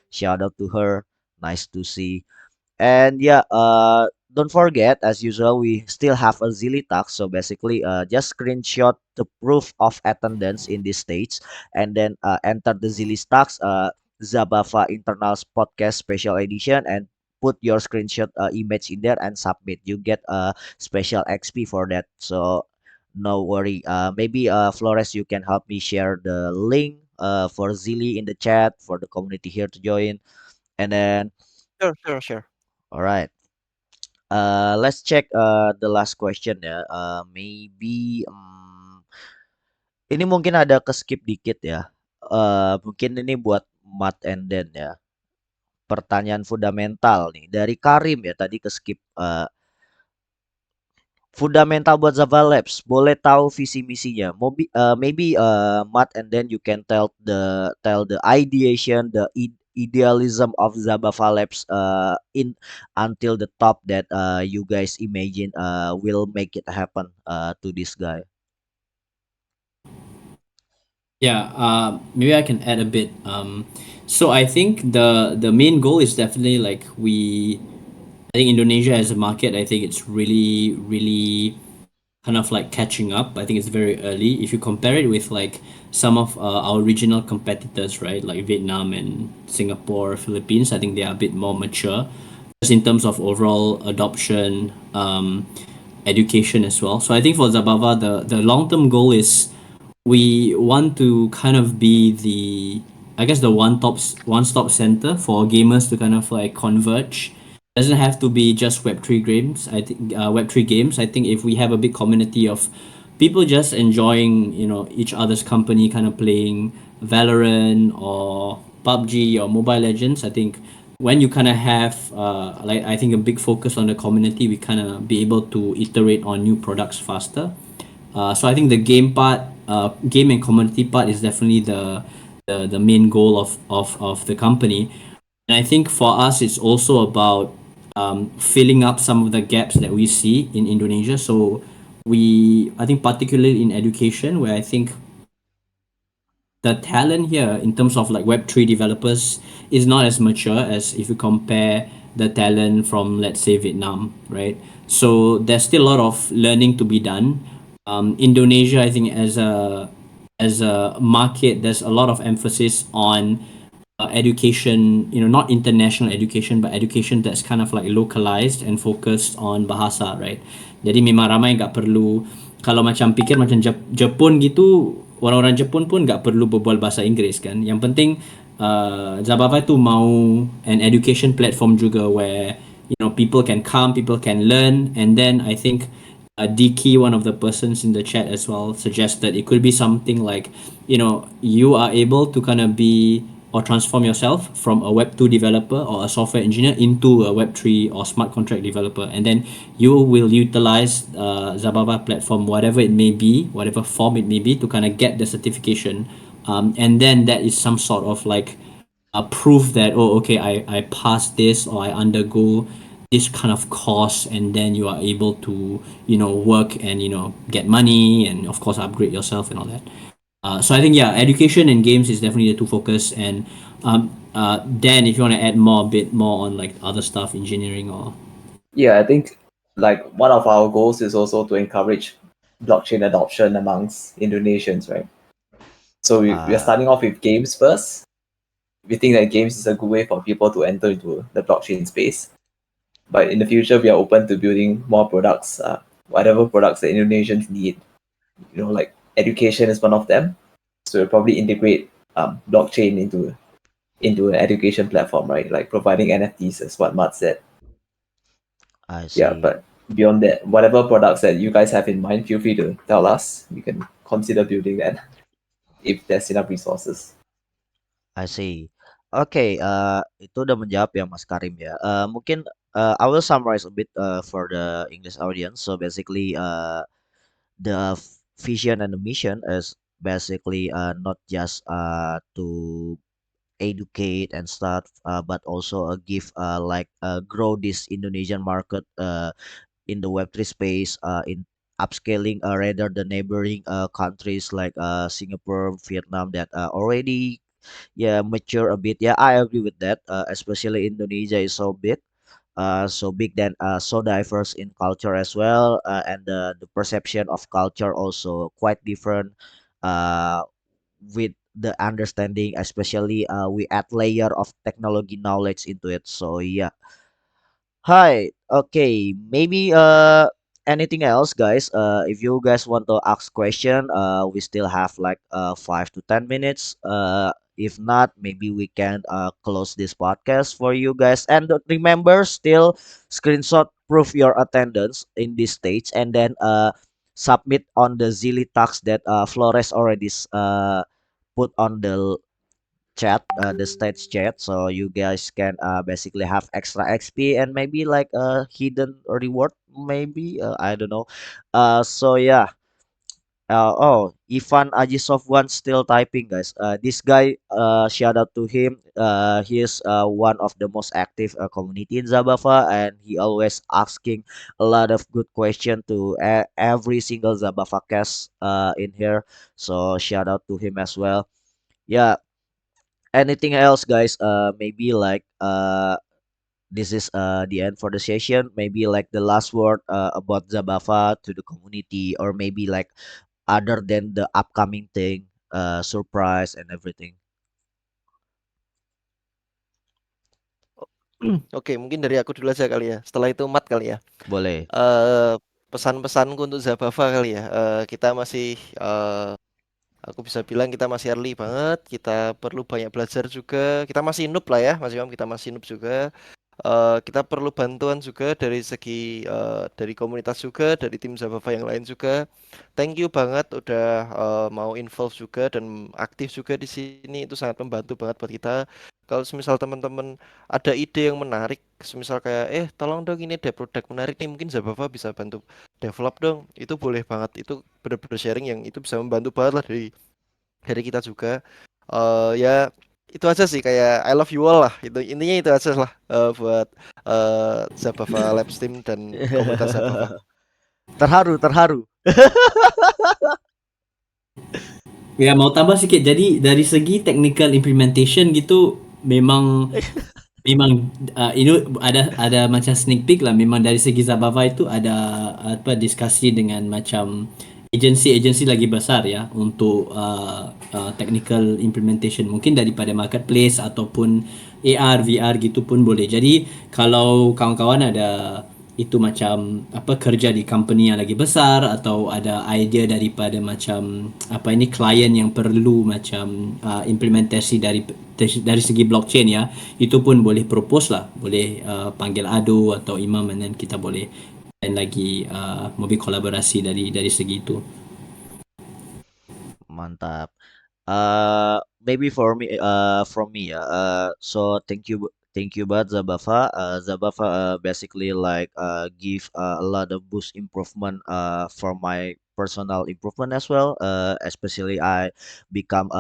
Shout out to her. Nice to see. And yeah, don't forget, as usual, we still have a Zilly tax. So basically, just screenshot the proof of attendance in this stage, and then enter the Zilly tax, Zabava Internals Podcast Special Edition, and put your screenshot image in there and submit. You get a special XP for that. So no worry. Maybe Flores, you can help me share the link for Zilly in the chat for the community here to join. And then, Sure. all right. Let's check the last question ya. Maybe ini mungkin ada ke skip dikit ya. Mungkin ini buat Matt and Den ya. Pertanyaan fundamental nih dari Karim ya tadi ke skip. Fundamental buat Java Labs. Boleh tahu visi misinya. Maybe Matt and then you can tell the ideation, the idealism of Java Labs in until the top that you guys imagine will make it happen to this guy. Yeah, maybe I can add a bit. So I think the main goal is definitely like I think Indonesia as a market, I think it's really kind of like catching up. I think it's very early. If you compare it with like some of our regional competitors, right, like Vietnam and Singapore, Philippines, I think they are a bit more mature, just in terms of overall adoption, education as well. So I think for Zabava, the long term goal is we want to kind of be the one stop center for gamers to kind of like converge. Doesn't have to be just Web3 games. I think Web3 games. I think if we have a big community of people just enjoying each other's company, kind of playing Valorant or PUBG or Mobile Legends, I think when you kind of have like I think a big focus on the community, we kind of be able to iterate on new products faster. So I think the game and community part is definitely the main goal of the company. And I think for us, it's also about filling up some of the gaps that we see in Indonesia. So I think particularly in education, where I think the talent here in terms of like Web3 developers is not as mature as if you compare the talent from, let's say, Vietnam, right? So there's still a lot of learning to be done. Indonesia, I think, as a market, there's a lot of emphasis on education, not international education, but education that's kind of like localized and focused on bahasa, right? Jadi memang ramai nggak perlu, kalau macam pikir macam Jepun gitu, orang-orang Jepun pun nggak perlu berbual bahasa Inggeris kan. Yang penting Zabava itu mau an education platform juga where people can come, people can learn, and then I think Diki, one of the persons in the chat as well, suggested it could be something like, you are able to kind of be or transform yourself from a Web2 developer or a software engineer into a Web3 or smart contract developer. And then you will utilize Zabava platform, whatever it may be, whatever form it may be, to kind of get the certification. And then that is some sort of like a proof that, okay, I passed this or I undergo this kind of course, and then you are able to work and get money and of course upgrade yourself and all that. So I think education and games is definitely the two focus. And Dan, if you want to add a bit more on like other stuff, engineering or Yeah, I think like one of our goals is also to encourage blockchain adoption amongst Indonesians, right? So we are Uh, starting off with games first. We think that games is a good way for people to enter into the blockchain space. But in the future, we are open to building more products, whatever products that Indonesians need. Like education is one of them. So we'll probably integrate blockchain into an education platform, right? Like providing NFTs, as what Matt said. I Yeah, see. but beyond that, whatever products that you guys have in mind, feel free to tell us. We can consider building that if there's enough resources. I see. Oke, itu udah menjawab ya Mas Karim ya. Mungkin I will summarize a bit for the English audience. So basically, the vision and the mission is basically not just to educate and stuff, but also give like grow this Indonesian market in the Web3 space in upscaling rather the neighboring countries like Singapore, Vietnam that already yeah mature a bit. Yeah, I agree with that. Especially Indonesia is so big then so diverse in culture as well, and the perception of culture also quite different. Uh, with the understanding, especially we add layer of technology knowledge into it. So yeah, hi. Okay, maybe anything else, guys? If you guys want to ask question, we still have like 5 to 10 minutes. If not, maybe we can close this podcast for you guys. And remember, still screenshot proof your attendance in this stage, and then submit on the Zilly tax that Flores already put on the chat, the stage chat, so you guys can basically have extra XP and maybe like a hidden reward, maybe I don't know. So yeah. Ivan Ajisov one still typing, guys. This guy, shout out to him. He is one of the most active community in Zabava, and he always asking a lot of good question to every single Zabava cast in here. So shout out to him as well. Yeah, anything else, guys? Maybe like this is the end for the session. Maybe like the last word about Zabava to the community, or maybe like other than the upcoming thing, surprise and everything. Oke, mungkin dari aku dulu aja kali ya. Setelah itu Mat kali ya. Boleh. Pesan-pesanku untuk Zabava kali ya. Kita masih aku bisa bilang kita masih early banget. Kita perlu banyak belajar juga. Kita masih noob lah ya, Mas Imam. Kita masih noob juga. Kita perlu bantuan juga dari segi dari komunitas juga, dari tim Zabava yang lain juga. Thank you banget udah mau involve juga dan aktif juga di sini. Itu sangat membantu banget buat kita. Kalau semisal teman-teman ada ide yang menarik, semisal kayak tolong dong ini ada produk menarik nih, mungkin Zabava bisa bantu develop dong. Itu boleh banget. Itu benar-benar sharing yang itu bisa membantu banget lah dari kita juga. Ya itu aja sih, kayak I love you all lah, itu intinya itu aja lah buat Zabava Labs Team dan komunitas Zabava. Terharu, terharu. Ya mau tambah sedikit. Jadi dari segi technical implementation gitu memang memang ini ada macam sneak peek lah. Memang dari segi Zabava itu ada apa diskusi dengan macam agensi-agensi lagi besar ya untuk technical implementation, mungkin daripada marketplace ataupun AR VR gitu pun boleh. Jadi kalau kawan-kawan ada itu macam apa kerja di company yang lagi besar atau ada idea daripada macam apa ini klien yang perlu macam implementasi dari segi blockchain ya, itu pun boleh propose lah, boleh panggil Ado atau Imam, dan kita boleh dan lagi mobil kolaborasi dari segi itu. Mantap. Maybe for me, from me, so thank you, but Zabava, Zabava, basically like give a lot of boost improvement for my personal improvement as well. Especially I become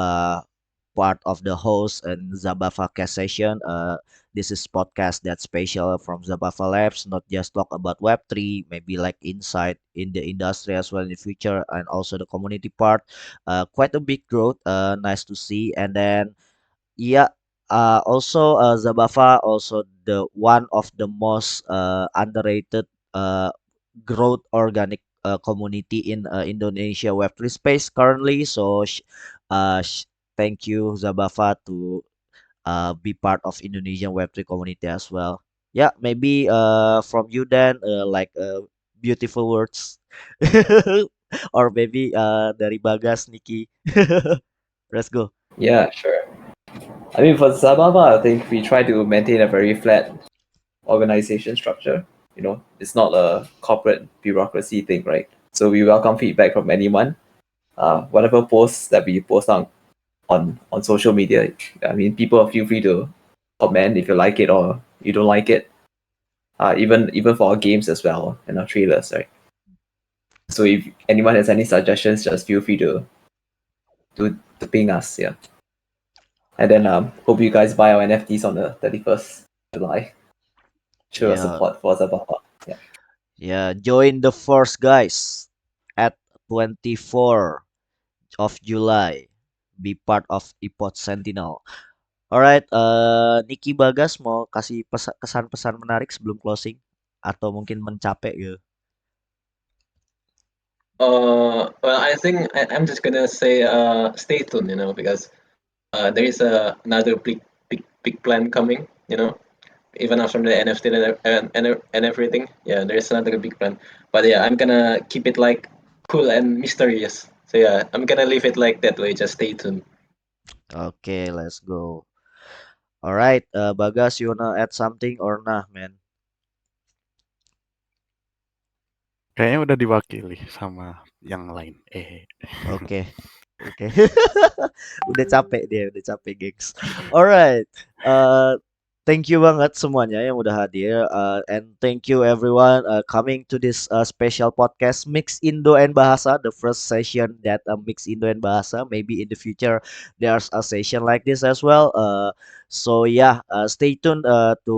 part of the host and Zabava Cast session. This is podcast that's special from Zabava Labs, not just talk about Web3, maybe like insight in the industry as well in the future, and also the community part. Quite a big growth. Nice to see. And then yeah, also Zabava also the one of the most underrated growth organic community in Indonesia Web3 space currently. So thank you Zabafa to be part of Indonesian Web3 community as well. Yeah, maybe from you then like beautiful words or maybe dari Bagas Niki. Let's go. Yeah, sure. I mean, for Zababa, I think we try to maintain a very flat organization structure. You know, it's not a corporate bureaucracy thing, right? So we welcome feedback from anyone. Whatever posts that we post on social media, I mean, people feel free to comment if you like it or you don't like it. Even for our games as well and our trailers, right? So if anyone has any suggestions, just feel free to ping us. Yeah, and then hope you guys buy our NFTs on the 31st July. Show your Yeah, support for Zababa. Yeah. yeah. Join the force, guys, at 24 of July. Be part of Ipot Sentinel. Alright, Niki Bagas mau kasih kesan-pesan menarik sebelum closing atau mungkin mencapek gitu. Well, I think I'm just gonna say stay tuned, because there is another big plan coming, even after the NFT and everything. Yeah, there is another big plan. But yeah, I'm gonna keep it like cool and mysterious. So yeah, I'm gonna leave it like that way. Just stay tuned. Oke, let's go. Alright, Bagas, you wanna add something or nah, man? Kayaknya udah diwakili sama yang lain. Oke, oke. Udah capek, gengs. Alright, thank you banget semuanya yang udah hadir, and thank you everyone coming to this special podcast Mix Indo and Bahasa, the first session that Mix Indo and Bahasa. Maybe in the future there's a session like this as well. So yeah, stay tuned to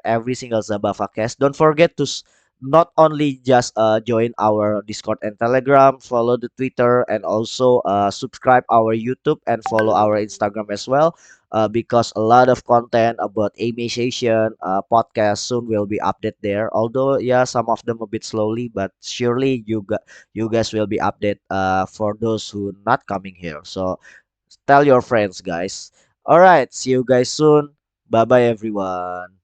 every single Zabava cast. Don't forget to not only just join our Discord and Telegram, follow the Twitter, and also subscribe our YouTube and follow our Instagram as well. Because a lot of content about Amation podcast soon will be updated there. Although yeah, some of them a bit slowly, but surely you guys will be updated for those who not coming here. So tell your friends, guys. All right, see you guys soon. Bye bye, everyone.